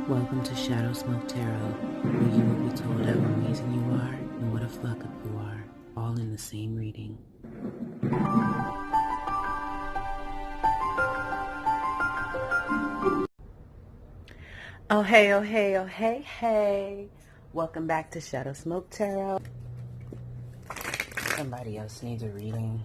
Welcome to Shadowsmoketarot, where you will be told how amazing you are and what a fuck up you are, all in the same reading. Oh hey, oh hey, oh hey, hey. Welcome back to Shadowsmoketarot. Somebody else needs a reading.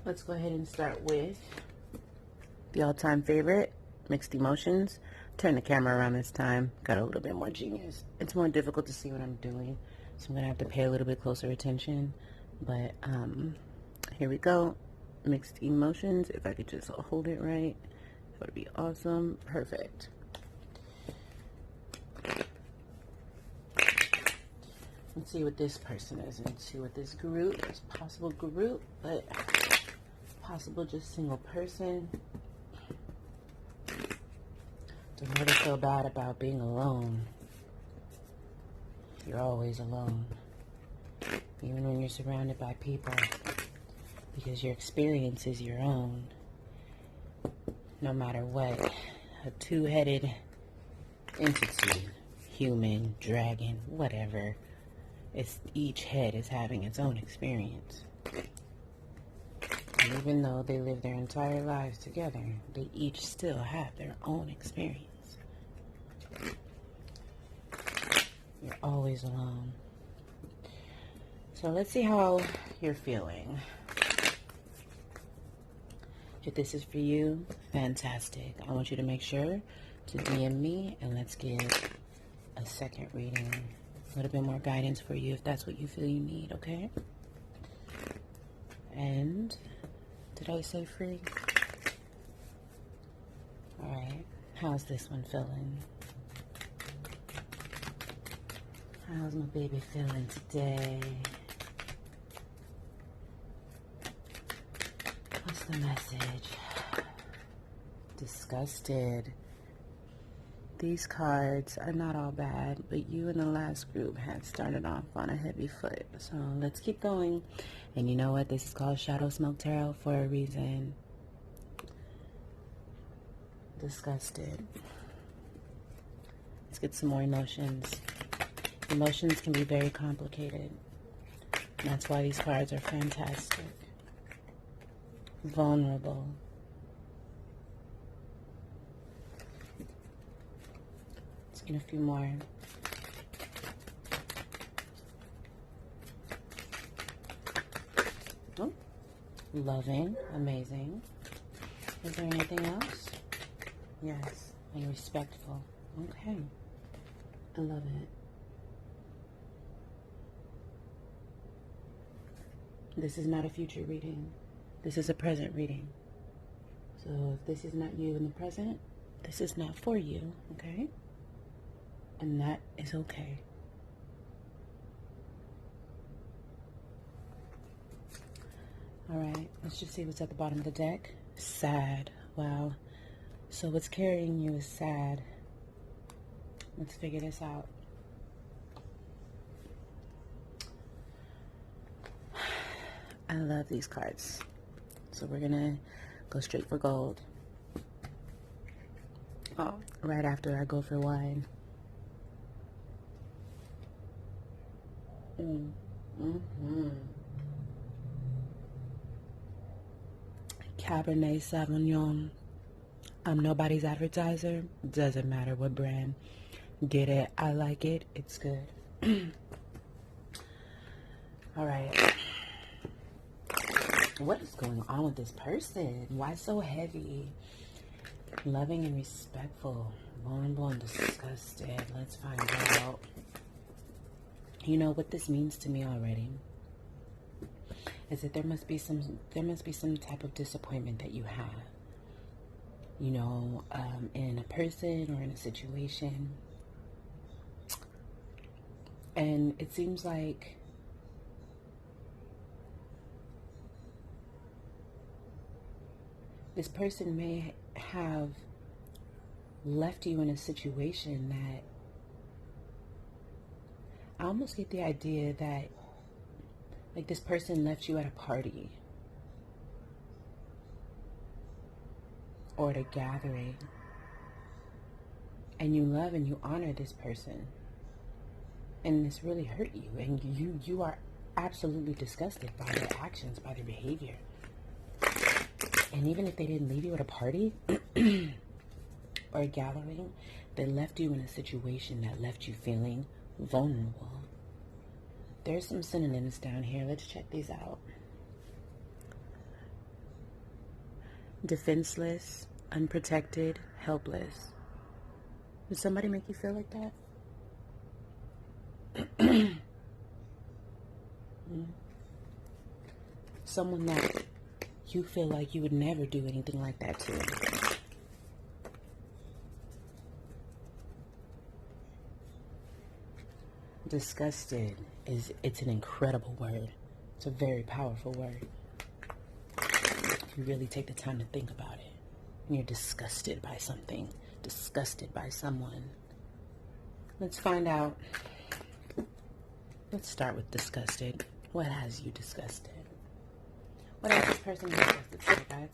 Let's go ahead and start with the all-time favorite, mixed emotions. Turn the camera around this time. Got a little bit more genius. It's more difficult to see what I'm doing, so I'm gonna have to pay a little bit closer attention. But here we go. Mixed emotions. If I could just hold it right, that would be awesome. Perfect. Let's see what this person is into with this group. It's possible group, but possible just single person. Don't ever feel bad about being alone. You're always alone, even when you're surrounded by people, because your experience is your own. No matter what, a two-headed entity, human, dragon, whatever, each head is having its own experience. And even though they live their entire lives together, they each still have their own experience. You're always alone. So let's see how you're feeling. If this is for you, fantastic. I want you to make sure to DM me and let's get a second reading. A little bit more guidance for you if that's what you feel you need, okay? And did I say free? Alright, how's this one feeling? How's my baby feeling today? What's the message? Disgusted. These cards are not all bad, but you and the last group had started off on a heavy foot. So let's keep going. And you know what? This is called Shadowsmoketarot for a reason. Disgusted. Let's get some more emotions. Emotions can be very complicated. And that's why these cards are fantastic. Vulnerable. Let's get a few more. Oh, loving, amazing. Is there anything else? Yes, and respectful. Okay, I love it. This is not a future reading. This is a present reading. So if this is not you in the present, this is not for you, okay? And that is okay. All right, let's just see what's at the bottom of the deck. Sad. Wow. So what's carrying you is sad. Let's figure this out. I love these cards. So we're gonna go straight for gold. Oh, right after I go for wine. Cabernet Sauvignon. I'm nobody's advertiser. Doesn't matter what brand. Get it. I like it. It's good. All right. What is going on with this person? Why so heavy? Loving and respectful. Vulnerable and disgusted. Let's find out. You know what this means to me already is that there must be some type of disappointment that you have. You know, in a person or in a situation. And it seems like this person may have left you in a situation that I almost get the idea that like this person left you at a party or at a gathering, and you love and you honor this person, and this really hurt you, and you are absolutely disgusted by their actions, by their behavior. And even if they didn't leave you at a party or a gathering, they left you in a situation that left you feeling vulnerable. There's some synonyms down here. Let's check these out. Defenseless, unprotected, helpless. Did somebody make you feel like that? Someone that you feel like you would never do anything like that to. Disgusted it's an incredible word. It's a very powerful word. If you really take the time to think about it. And you're disgusted by something, disgusted by someone. Let's find out. Let's start with disgusted. What has you disgusted? What has this person disgusted for, guys?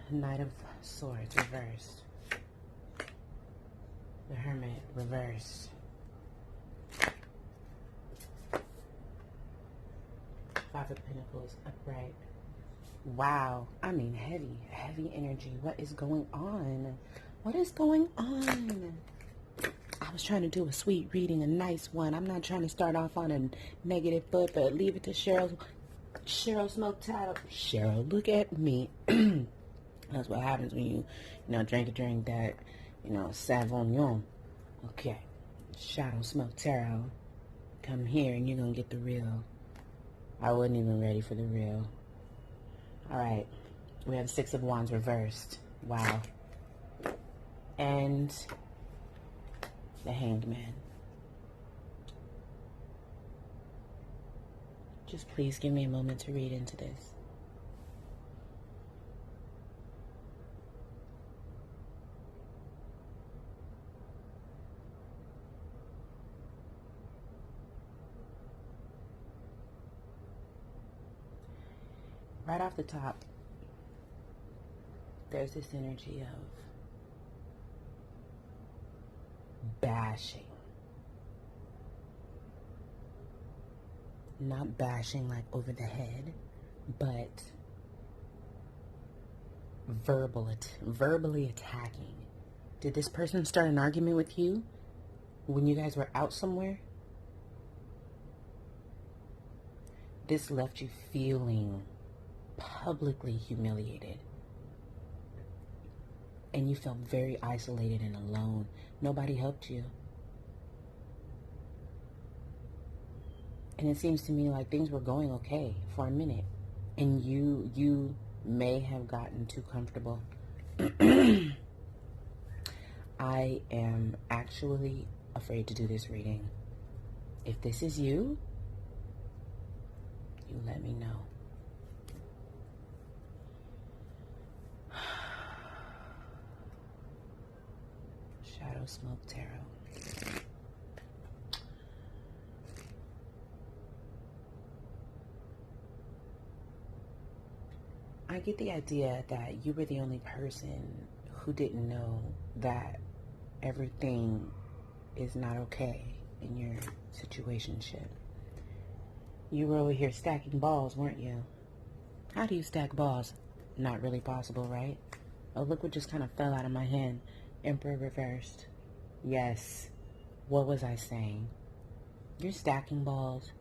Knight of Swords reversed. The Hermit reversed. Five of Pentacles upright. Wow. I mean, heavy energy. What is going on? What is going on? I was trying to do a sweet reading, a nice one. I'm not trying to start off on a negative foot, but leave it to Shadowsmoketarot. Cheryl, look at me. That's what happens when you drink a drink that, Sauvignon. Okay. Shadowsmoketarot. Come here and you're going to get the real. I wasn't even ready for the real. All right. We have Six of Wands reversed. Wow. And the Hanged Man. Just please give me a moment to read into this. Right off the top, there's this energy of bashing. Not bashing like over the head, but verbally attacking. Did this person start an argument with you when you guys were out somewhere? This left you feeling publicly humiliated. And you felt very isolated and alone. Nobody helped you. And it seems to me like things were going okay for a minute. And you may have gotten too comfortable. I am actually afraid to do this reading. If this is you, you let me know. Shadowsmoketarot. I get the idea that you were the only person who didn't know that everything is not okay in your situationship. You were over here stacking balls, weren't you? How do you stack balls? Not really possible, right? Oh, look what just kind of fell out of my hand. Emperor reversed. Yes. What was I saying? You're stacking balls.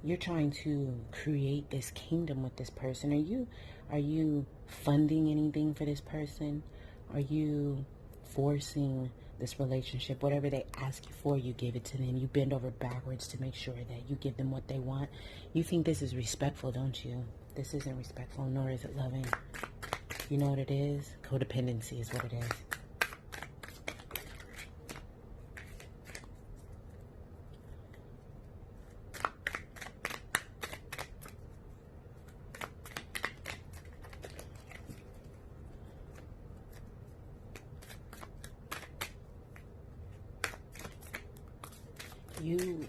You're trying to create this kingdom with this person. Are you funding anything for this person? Are you forcing this relationship? Whatever they ask you for, you give it to them. You bend over backwards to make sure that you give them what they want. You think this is respectful, don't you? This isn't respectful, nor is it loving. You know what it is? Codependency is what it is.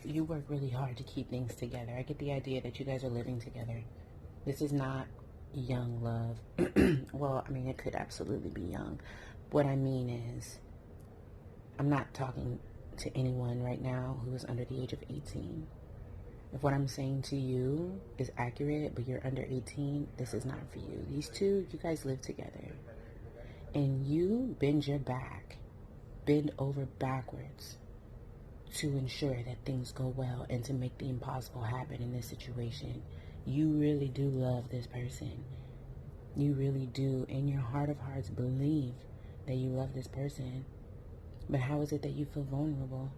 You work really hard to keep things together. I get the idea that you guys are living together. This is not young love. Well, I mean, it could absolutely be young. What I mean is, I'm not talking to anyone right now who is under the age of 18. If what I'm saying to you is accurate, but you're under 18, this is not for you. These two, you guys live together. And you bend your back, bend over backwards to ensure that things go well and to make the impossible happen in this situation. You really do love this person. You really do, in your heart of hearts, believe that you love this person. But how is it that you feel vulnerable?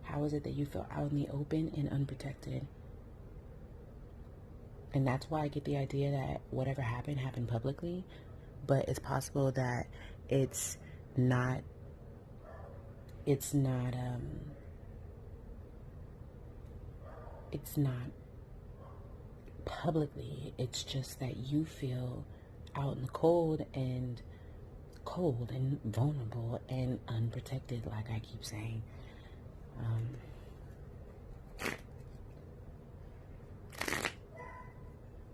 How is it that you feel out in the open and unprotected? And that's why I get the idea that whatever happened publicly, but it's possible that it's not publicly. It's just that you feel out in the cold and vulnerable and unprotected, like I keep saying.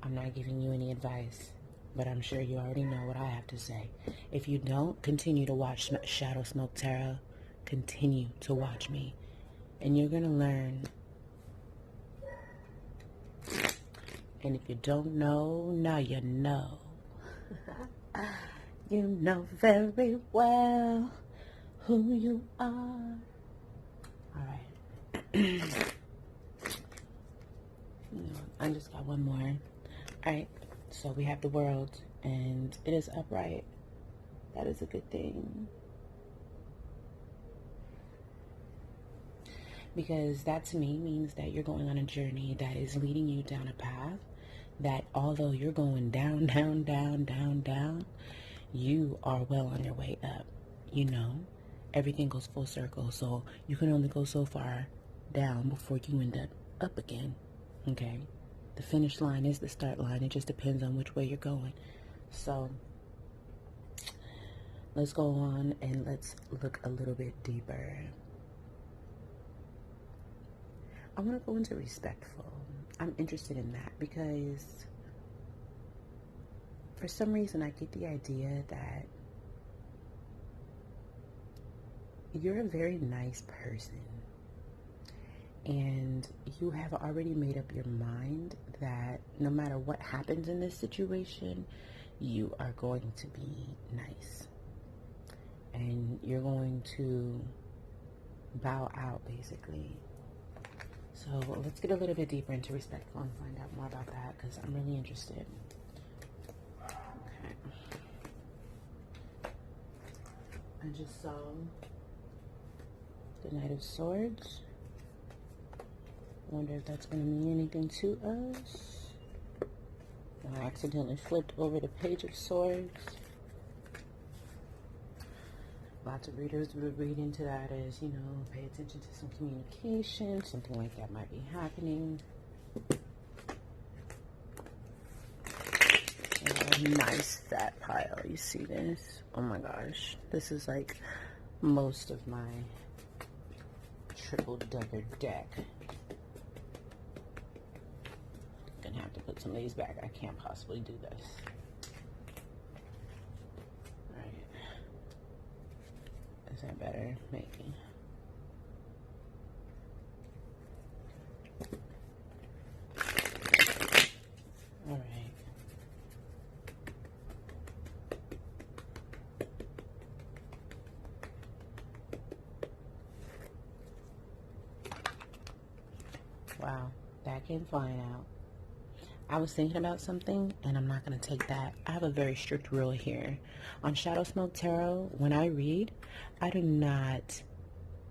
I'm not giving you any advice, but I'm sure you already know what I have to say. If you don't, continue to watch Shadowsmoketarot. Continue to watch me. And you're going to learn. And if you don't know, now you know. You know very well who you are. All right. I just got one more. All right. So we have the world, and it is upright. That is a good thing. Because that to me means that you're going on a journey that is leading you down a path that, although you're going down, down, down, down, down, you are well on your way up. You know, everything goes full circle, so you can only go so far down before you end up again. Okay? The finish line is the start line. It just depends on which way you're going. So let's go on and let's look a little bit deeper. I want to go into respectful. I'm interested in that because for some reason I get the idea that you're a very nice person and you have already made up your mind that no matter what happens in this situation, you are going to be nice and you're going to bow out, basically. So let's get a little bit deeper into respectful and find out more about that because I'm really interested. Okay. I just saw the Knight of Swords. Wonder if that's going to mean anything to us. I accidentally flipped over the Page of Swords. Lots of readers would read into that as, you know, pay attention to some communication, something like that might be happening. A nice fat pile. You see this? Oh my gosh. This is like most of my triple decker deck. Gonna have to put some of these back. I can't possibly do this. Is that better? Maybe. All right. Wow, that came flying out. I was thinking about something, and I'm not going to take that. I have a very strict rule here. On Shadowsmoketarot, when I read, I do not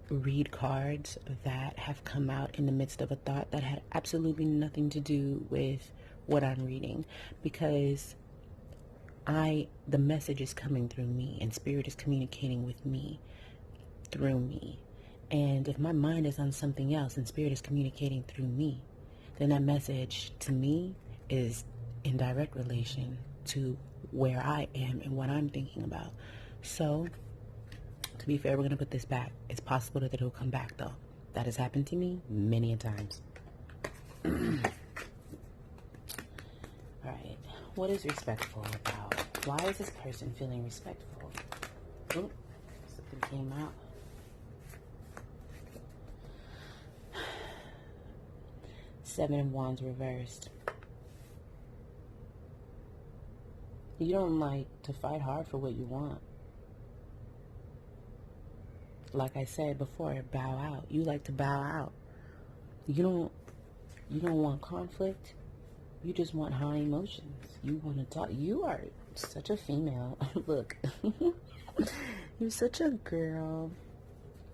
read cards that have come out in the midst of a thought that had absolutely nothing to do with what I'm reading, because the message is coming through me, and Spirit is communicating with me through me. And if my mind is on something else and Spirit is communicating through me, then that message to me is in direct relation to where I am and what I'm thinking about. So, to be fair, we're going to put this back. It's possible that it'll come back, though. That has happened to me many a times. All right. What is respectful about? Why is this person feeling respectful? Oop, something came out. Seven of Wands reversed. You don't like to fight hard for what you want. Like I said before, bow out. You like to bow out. You don't want conflict. You just want high emotions. You want to talk. You are such a female. Look. You're such a girl.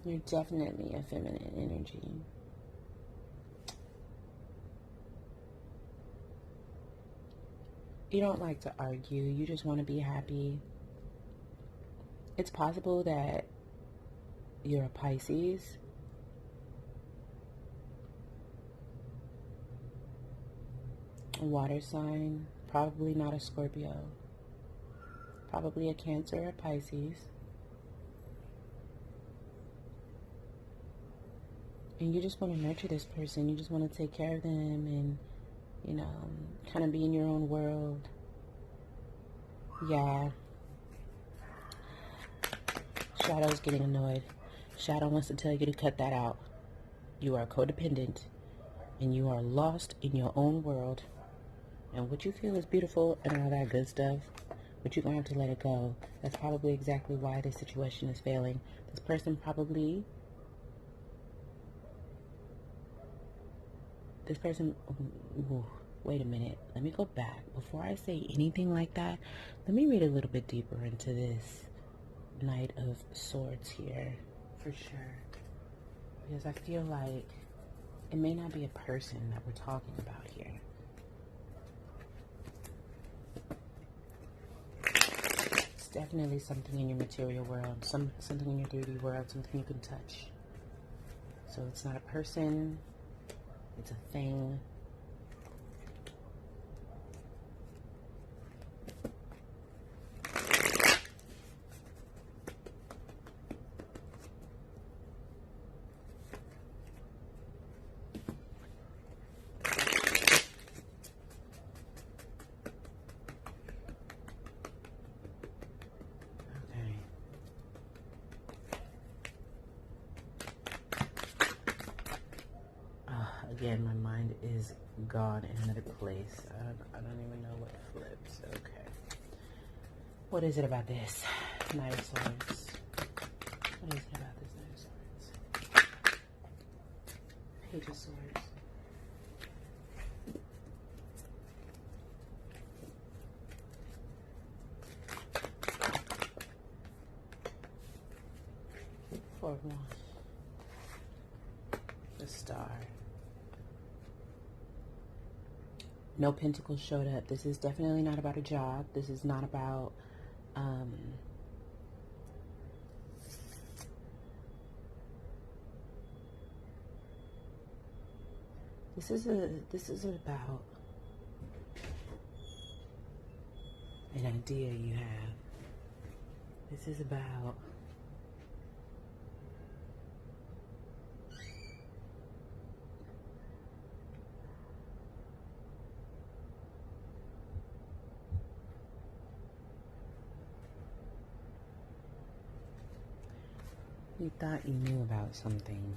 You're definitely a feminine energy. You don't like to argue. You just want to be happy. It's possible that you're a Pisces. A water sign. Probably not a Scorpio. Probably a Cancer or Pisces. And you just want to nurture this person. You just want to take care of them and, you know, kind of be in your own world. Yeah. Shadow's getting annoyed. Shadow wants to tell you to cut that out. You are codependent and you are lost in your own world. And what you feel is beautiful and all that good stuff, but you're going to have to let it go. That's probably exactly why this situation is failing. This person probably... Ooh, wait a minute. Let me go back. Before I say anything like that, let me read a little bit deeper into this Knight of Swords here. For sure. Because I feel like it may not be a person that we're talking about here. It's definitely something in your material world. Something in your 3D world. Something you can touch. So it's not a person. It's a thing. Again, my mind is gone in another place. I don't even know what flips. Okay. What is it about this Knight of Swords? What is it about this Knight of Swords? Page of Swords. Four of Wands. The Star. No Pentacles showed up. This is definitely not about a job. This is not about this is about an idea you have. This is about you thought you knew about something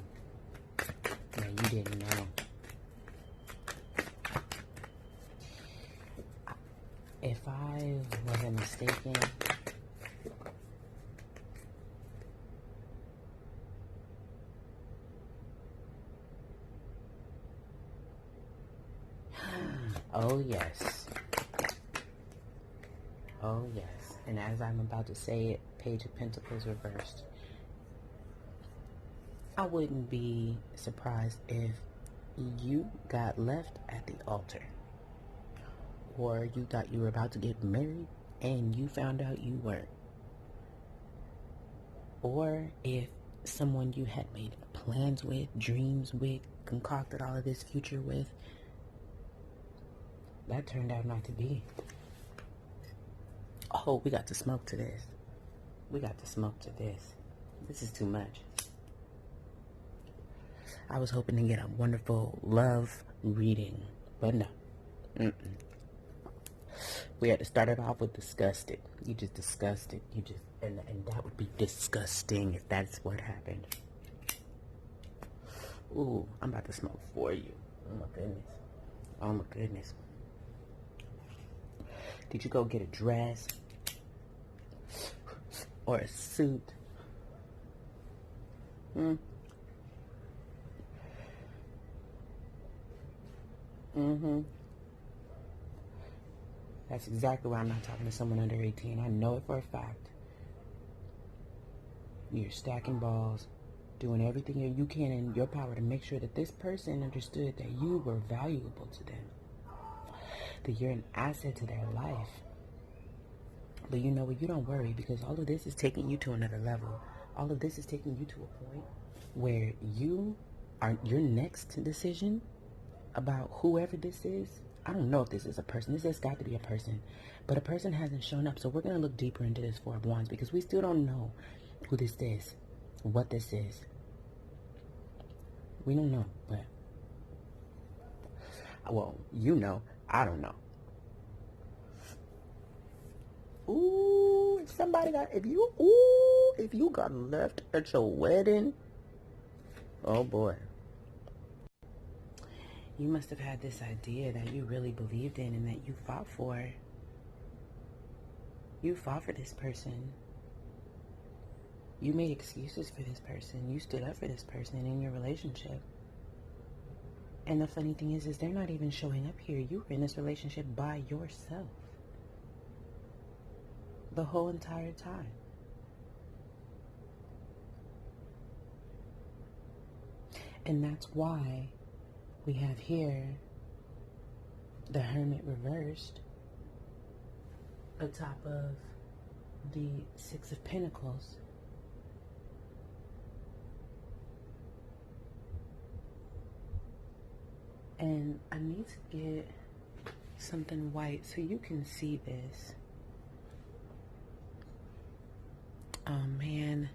that you didn't know. If I wasn't mistaken, oh yes. Oh yes. And as I'm about to say it, Page of Pentacles reversed. I wouldn't be surprised if you got left at the altar. Or you thought you were about to get married and you found out you weren't. Or if someone you had made plans with, dreams with, concocted all of this future with, that turned out not to be. Oh, we got to smoke to this. We got to smoke to this. This is too much. I was hoping to get a wonderful love reading, but no. We had to start it off with disgusted. You just disgusted. You just, and that would be disgusting if that's what happened. Ooh, I'm about to smoke for you. Oh my goodness. Oh my goodness. Did you go get a dress? Or a suit? That's exactly why I'm not talking to someone under 18. I know it for a fact. You're stacking balls, doing everything you can in your power to make sure that this person understood that you were valuable to them, that you're an asset to their life. But you know what? You don't worry, because all of this is taking you to another level. All of this is taking you to a point where your next decision about whoever this is, I don't know if this is a person. This has got to be a person. But a person hasn't shown up. So we're going to look deeper into this Four of Wands, because we still don't know who this is, what this is. We don't know, but, well, you know, I don't know. Ooh, if you got left at your wedding, oh boy. You must have had this idea that you really believed in and that you fought for. You fought for this person. You made excuses for this person. You stood up for this person in your relationship. And the funny thing is they're not even showing up here. You were in this relationship by yourself the whole entire time. And that's why we have here the Hermit reversed atop of the Six of Pentacles. And I need to get something white so you can see this. Oh man.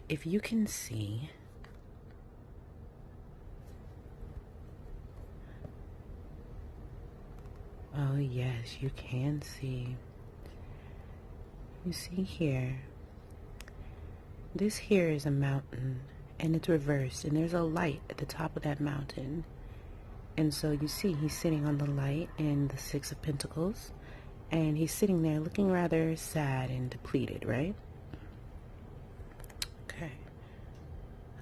If you can see, oh yes, you can see. You see here, this here is a mountain, and it's reversed, and there's a light at the top of that mountain. And so you see he's sitting on the light in the Six of Pentacles, and he's sitting there looking rather sad and depleted, right? Okay.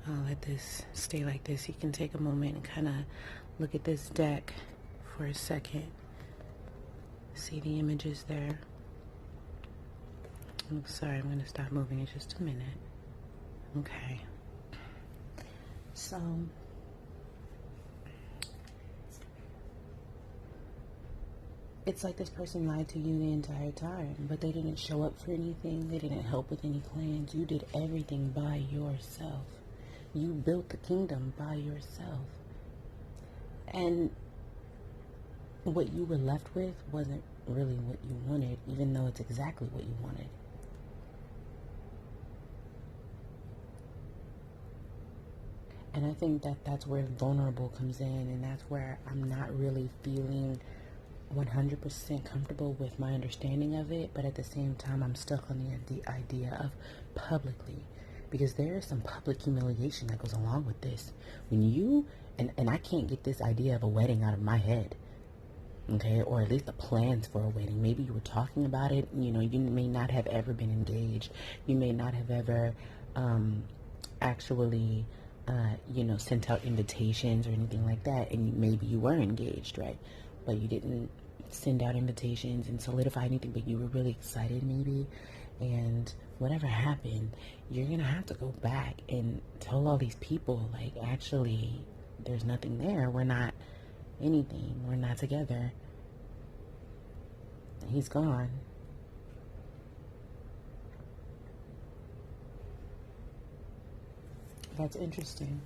I'll let this stay like this. You can take a moment and kind of look at this deck for a second. See the images there? I'm sorry, I'm going to stop moving in just a minute. Okay. So, it's like this person lied to you the entire time, but they didn't show up for anything. They didn't help with any plans. You did everything by yourself. You built the kingdom by yourself. And what you were left with wasn't really what you wanted, even though it's exactly what you wanted. And I think that that's where vulnerable comes in, and that's where I'm not really feeling 100% comfortable with my understanding of it, but at the same time I'm stuck on the idea of publicly, because there is some public humiliation that goes along with this. When you, and I can't get this idea of a wedding out of my head, okay, or at least the plans for a wedding. Maybe you were talking about it, you know, you may not have ever been engaged, you may not have ever actually you know, sent out invitations or anything like that, and maybe you were engaged, right? But you didn't send out invitations and solidify anything, but you were really excited maybe, and whatever happened, you're gonna have to go back and tell all these people, like, actually there's nothing there, we're not anything, we're not together, he's gone. That's interesting,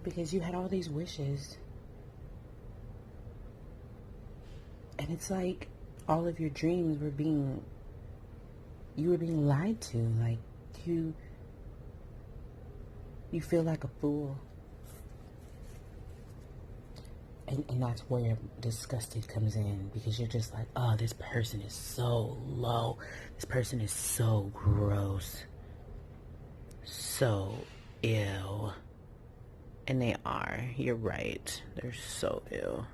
because you had all these wishes, and it's like all of your dreams were you were being lied to. Like, you feel like a fool. and that's where disgusted comes in, because you're just like, oh, this person is so low. This person is so gross. So ill. And they are. You're right. They're so ill.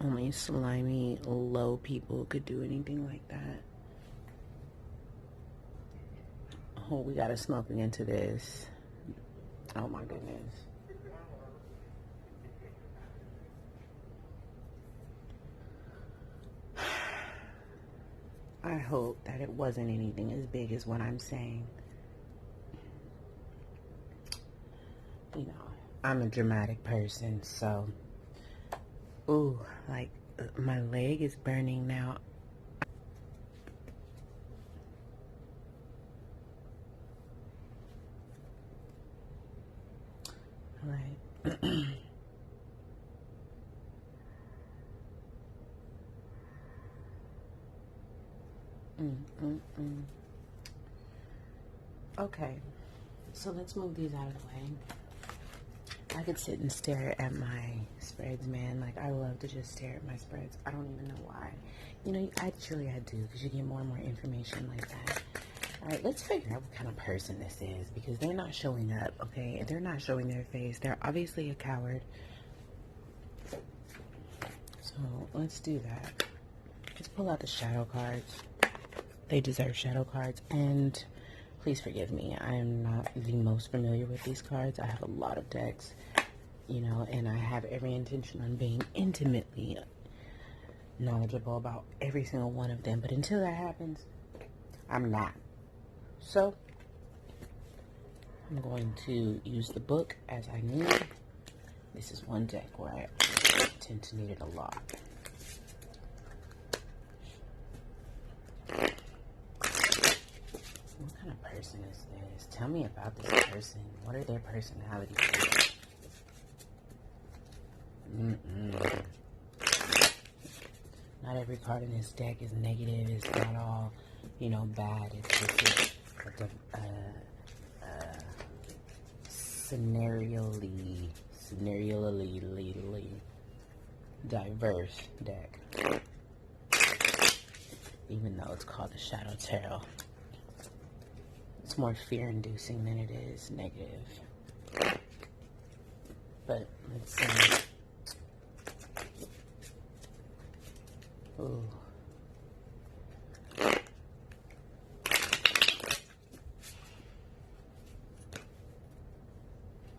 Only slimy, low people could do anything like that. Oh, we gotta smoke into this. Oh my goodness. I hope that it wasn't anything as big as what I'm saying. You know, I'm a dramatic person, so... Ooh, like, my leg is burning now. Alright. Okay, so let's move these out of the way. I could sit and stare at my spreads, man. Like, I love to just stare at my spreads. I don't even know why. You know, I do, because you get more and more information like that. Alright, let's figure out what kind of person this is, because they're not showing up, okay? They're not showing their face. They're obviously a coward. So, let's do that. Let's pull out the shadow cards. They deserve shadow cards. And please forgive me. I am not the most familiar with these cards. I have a lot of decks, you know, and I have every intention on being intimately knowledgeable about every single one of them. But until that happens, I'm not. So, I'm going to use the book as I need. This is one deck where I tend to need it a lot. What kind of person is this? Tell me about this person. What are their personalities? Not every card in this deck is negative. It's not all, you know, bad. It's just scenarially diverse deck. Even though it's called the Shadow Tarot. It's more fear-inducing than it is negative. But let's see. Ooh.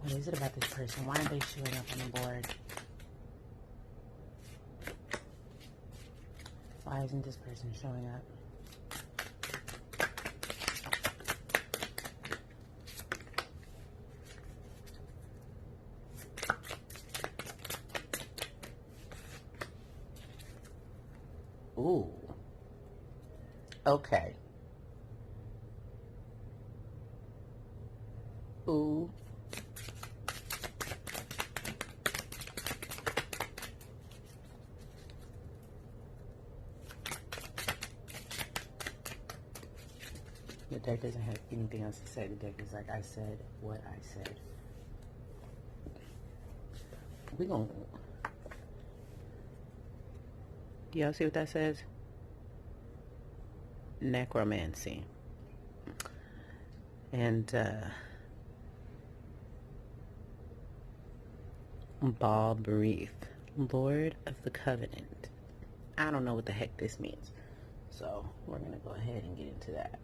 What is it about this person? Why aren't they showing up on the board? Why isn't this person showing up? Ooh. Okay. Ooh. The deck doesn't have anything else to say. The deck is like, I said what I said. We gonna... Do y'all see what that says? Necromancy. And, Ball Brief. Lord of the Covenant. I don't know what the heck this means. So, we're gonna go ahead and get into that.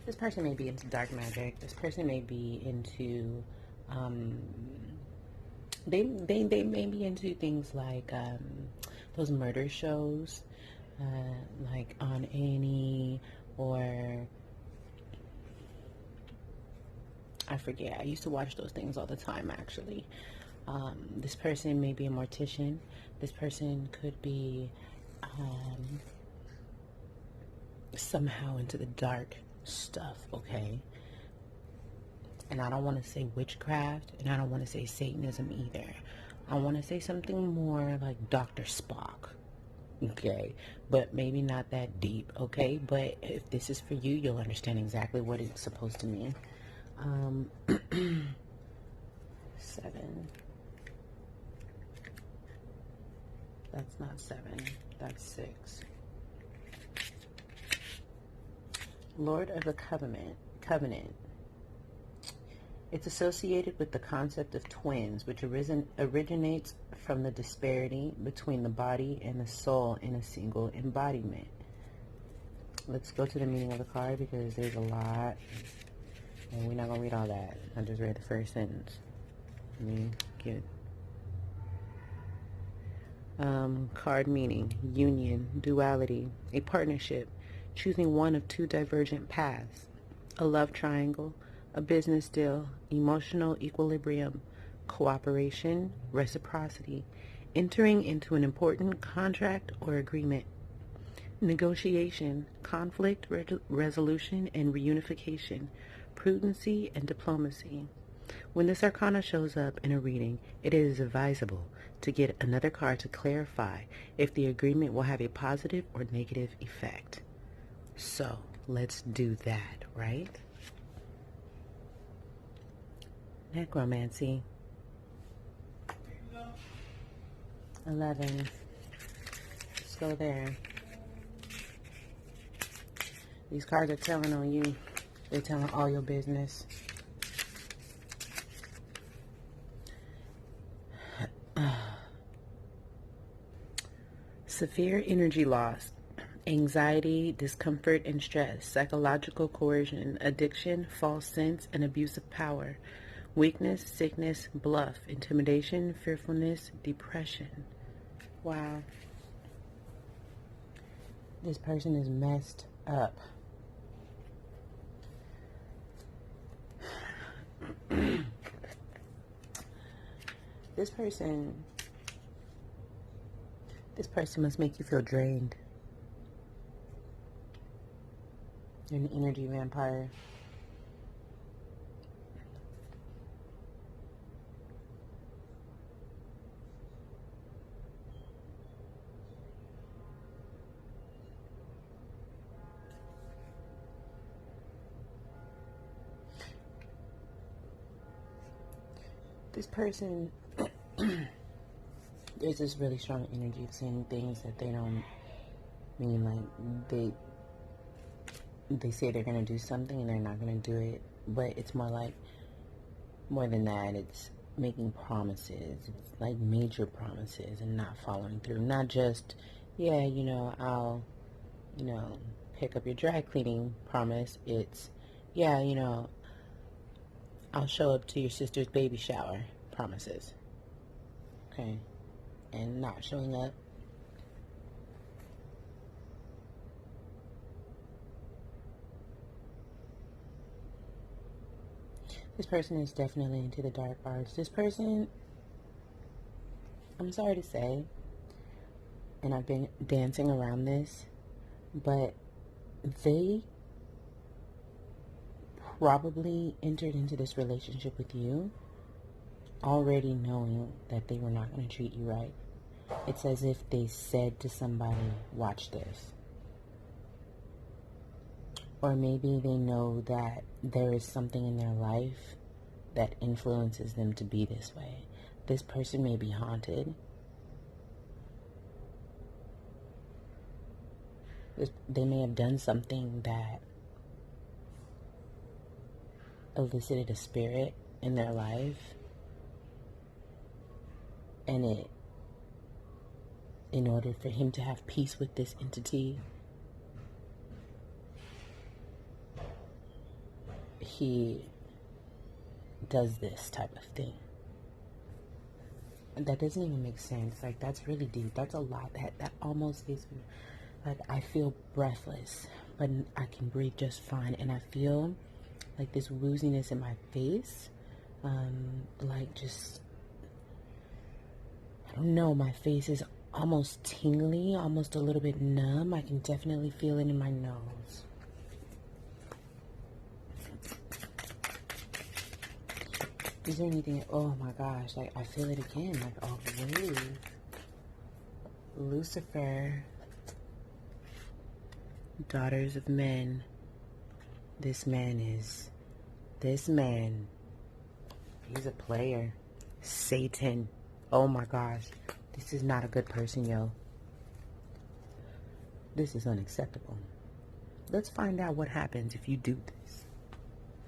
This person may be into dark magic. This person may be into, they may be into things like those murder shows, like on A&E, or I forget. I used to watch those things all the time, actually. This person may be a mortician. This person could be somehow into the dark stuff, okay? And I don't want to say witchcraft, and I don't want to say Satanism either. I want to say something more like Dr. Spock, Okay, but maybe not that deep. Okay, but if this is for you, you'll understand exactly what it's supposed to mean. 7. That's not 7. That's 6. Lord of the Covenant. It's associated with the concept of twins, which originates from the disparity between the body and the soul in a single embodiment. Let's go to the meaning of the card because there's a lot, and we're not going to read all that. I just read the first sentence. Let me get card meaning: union, duality, a partnership, choosing one of two divergent paths, a love triangle, a business deal, emotional equilibrium, cooperation, reciprocity, entering into an important contract or agreement, negotiation, conflict resolution and reunification, prudency and diplomacy. When this arcana shows up in a reading, it is advisable to get another card to clarify if the agreement will have a positive or negative effect. So let's do that, right? Necromancy. 11. Let's go there. These cards are telling on you. They're telling all your business. Severe energy loss, anxiety, discomfort and stress, psychological coercion, addiction, false sense and abuse of power, weakness, sickness, bluff, intimidation, fearfulness, depression. Wow. This person is messed up. This person must make you feel drained. You're an energy vampire. This person, there's this really strong energy of saying things that they don't mean. Like they say they're going to do something and they're not going to do it, but it's more than that. It's making promises. It's like major promises and not following through. Not just, yeah, I'll, pick up your dry cleaning promise. It's, yeah, I'll show up to your sister's baby shower promises. Okay. And not showing up. This person is definitely into the dark arts. This person, I'm sorry to say, and I've been dancing around this, but they probably entered into this relationship with you already knowing that they were not going to treat you right. It's as if they said to somebody, watch this. Or maybe they know that there is something in their life that influences them to be this way. This person may be haunted. They may have done something that elicited a spirit in their life, and in order for him to have peace with this entity, he does this type of thing. And that doesn't even make sense. Like, that's really deep. That's a lot. That almost gives me, like, I feel breathless, but I can breathe just fine. And I feel like this wooziness in my face, like just, I don't know, my face is almost tingly, almost a little bit numb. I can definitely feel it in my nose. Is there anything, oh my gosh, like I feel it again, like a wave. Lucifer, daughters of men. This man, he's a player. Satan. Oh my gosh. This is not a good person, yo. This is unacceptable. Let's find out what happens if you do this.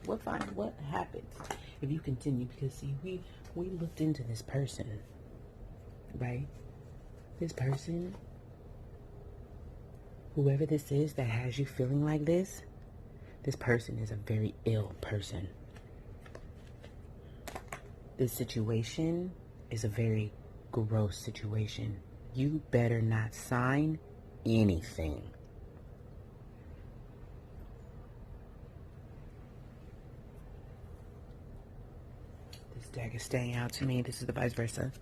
What happens if you continue? Because see, we looked into this person, right? This person, whoever this is that has you feeling like this person is a very ill person. This situation is a very gross situation. You better not sign anything. This deck is staying out to me. This is the vice versa.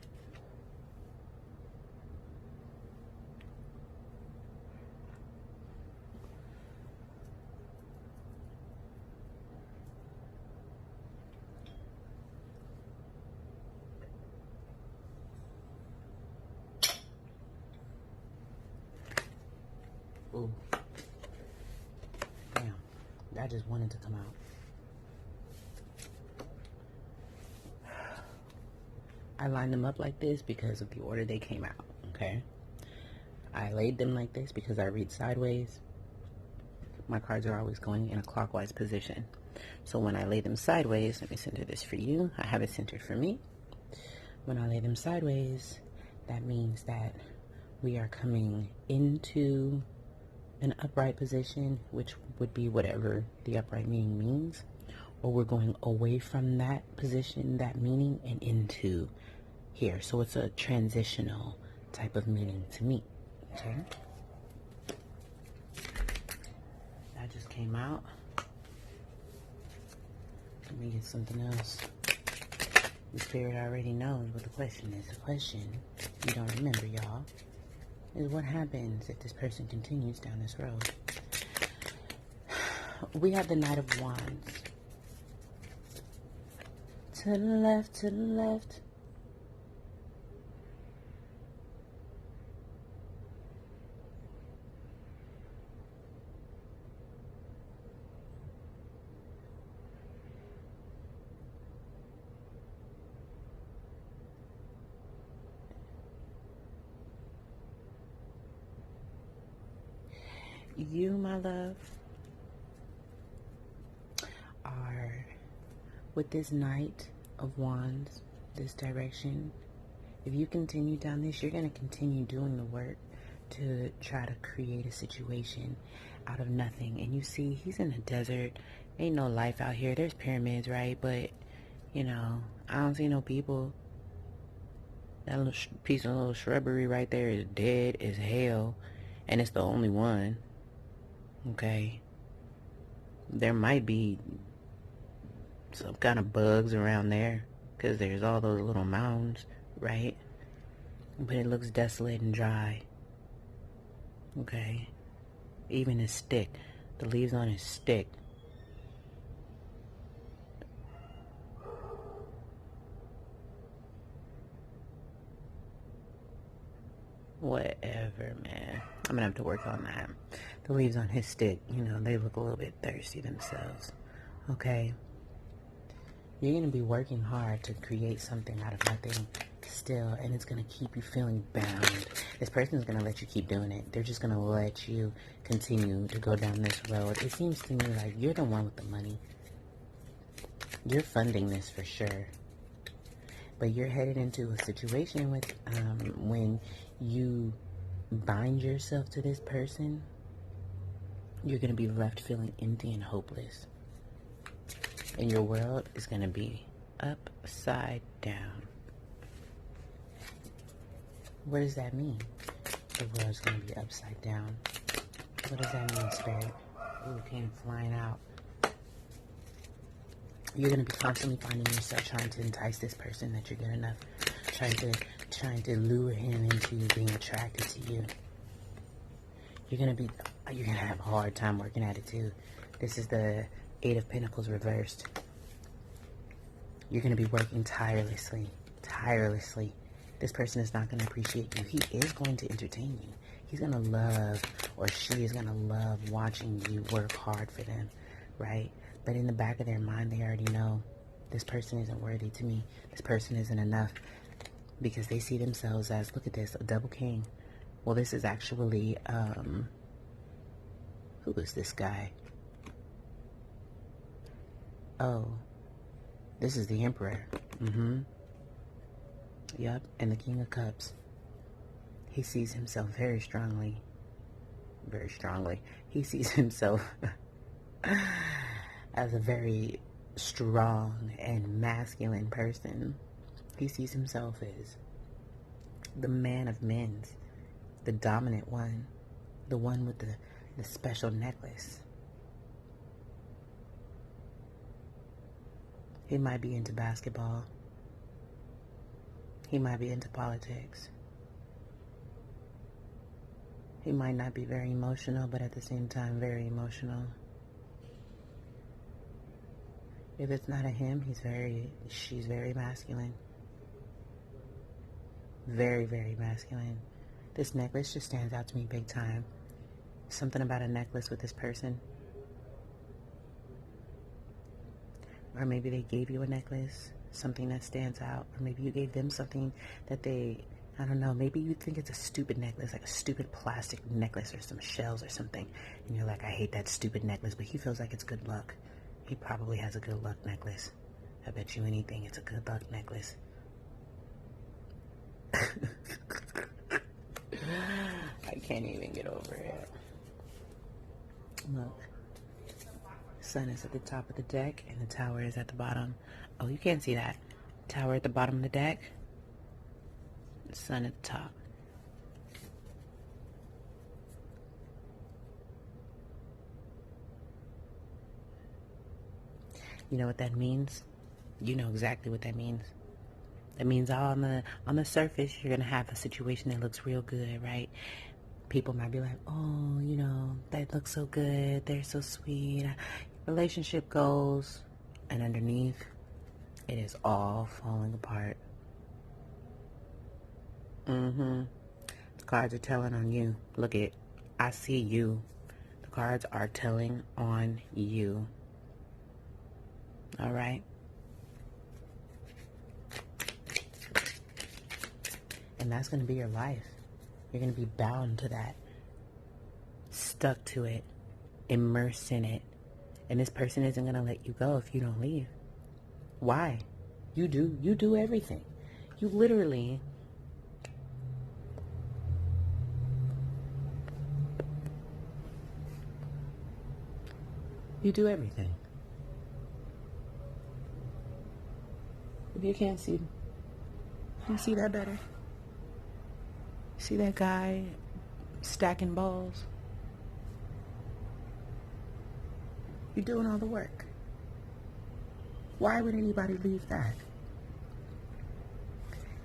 Ooh. Damn. I just wanted to come out. I lined them up like this because of the order they came out, okay? I laid them like this because I read sideways. My cards are always going in a clockwise position. So when I lay them sideways, let me center this for you. I have it centered for me. When I lay them sideways, that means that we are coming into an upright position, which would be whatever the upright meaning means, or we're going away from that position, that meaning, and into here. So it's a transitional type of meaning to me. Okay, that just came out. Let me get something else. The spirit already knows what the question is. The question, you don't remember, y'all, is what happens if this person continues down this road. We have the Knight of Wands. To the left, to the left. You, my love, are with this Knight of Wands, this direction. If you continue down this, you're going to continue doing the work to try to create a situation out of nothing. And you see, he's in a desert. Ain't no life out here. There's pyramids, right? But, you know, I don't see no people. That little piece of little shrubbery right there is dead as hell. And it's the only one. Okay, there might be some kind of bugs around there because there's all those little mounds, right? But it looks desolate and dry. Okay, even his stick, the leaves on his stick. Whatever, man. I'm gonna have to work on that. The leaves on his stick, you know, they look a little bit thirsty themselves. Okay? You're gonna be working hard to create something out of nothing still, and it's gonna keep you feeling bound. This person's gonna let you keep doing it. They're just gonna let you continue to go down this road. It seems to me like you're the one with the money. You're funding this for sure. But you're headed into a situation with when you bind yourself to this person, you're going to be left feeling empty and hopeless. And your world is going to be upside down. What does that mean? The world's going to be upside down. What does that mean, Spirit? Ooh, came flying out. You're going to be constantly finding yourself trying to entice this person that you're good enough, trying to lure him into being attracted to you. You're going to have a hard time working at it too. This is the Eight of Pentacles reversed. You're going to be working tirelessly, This person is not going to appreciate you. He is going to entertain you. He's going to love, or she is going to love watching you work hard for them, right? But in the back of their mind, they already know this person isn't worthy to me. This person isn't enough, because they see themselves as, look at this, a double king. Well, this is actually, who is this guy? Oh, this is the Emperor. Yep, and the King of Cups. He sees himself very strongly. Very strongly. He sees himself as a very strong and masculine person. He sees himself as the man of men, the dominant one, the one with the special necklace. He might be into basketball. He might be into politics. He might not be very emotional, but at the same time, very emotional. If it's not a him, she's very masculine. Very, very masculine. This necklace just stands out to me big time. Something about a necklace with this person. Or maybe they gave you a necklace, something that stands out. Or maybe you gave them something that they, I don't know, maybe you think it's a stupid necklace, like a stupid plastic necklace or some shells or something. And you're like, I hate that stupid necklace, but he feels like it's good luck. He probably has a good luck necklace. I bet you anything it's a good luck necklace. I can't even get over it. Look. Sun is at the top of the deck and the tower is at the bottom. Oh, you can't see that. Tower at the bottom of the deck. Sun at the top. You know what that means? You know exactly what that means. That means on the surface, you're going to have a situation that looks real good, right? People might be like, oh, you know, that looks so good. They're so sweet. Relationship goes, and underneath, it is all falling apart. The cards are telling on you. Look it. I see you. The cards are telling on you. All right? And that's going to be your life. You're going to be bound to that. Stuck to it. Immersed in it. And this person isn't going to let you go if you don't leave. Why? You do everything. You literally... You do everything. If you can't see... You see that better? See that guy stacking balls? You're doing all the work. Why would anybody leave that?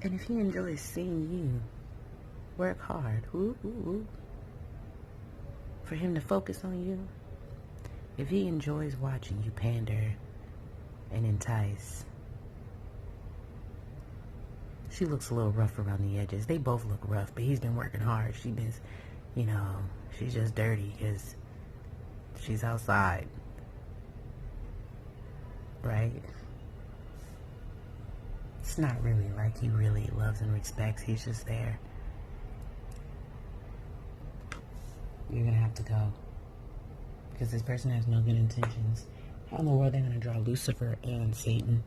And if he enjoys seeing you work hard, for him to focus on you, if he enjoys watching you pander and entice, she looks a little rough around the edges. They both look rough, but he's been working hard. She's been, you know, she's just dirty because she's outside. Right? It's not really like he really loves and respects. He's just there. You're going to have to go. Because this person has no good intentions. How in the world are they going to draw Lucifer and Satan?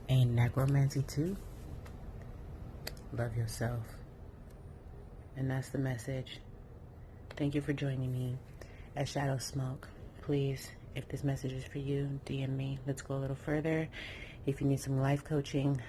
And necromancy too? Love yourself. And that's the message. Thank you for joining me at Shadow Smoke. Please, if this message is for you, DM me. Let's go a little further. If you need some life coaching,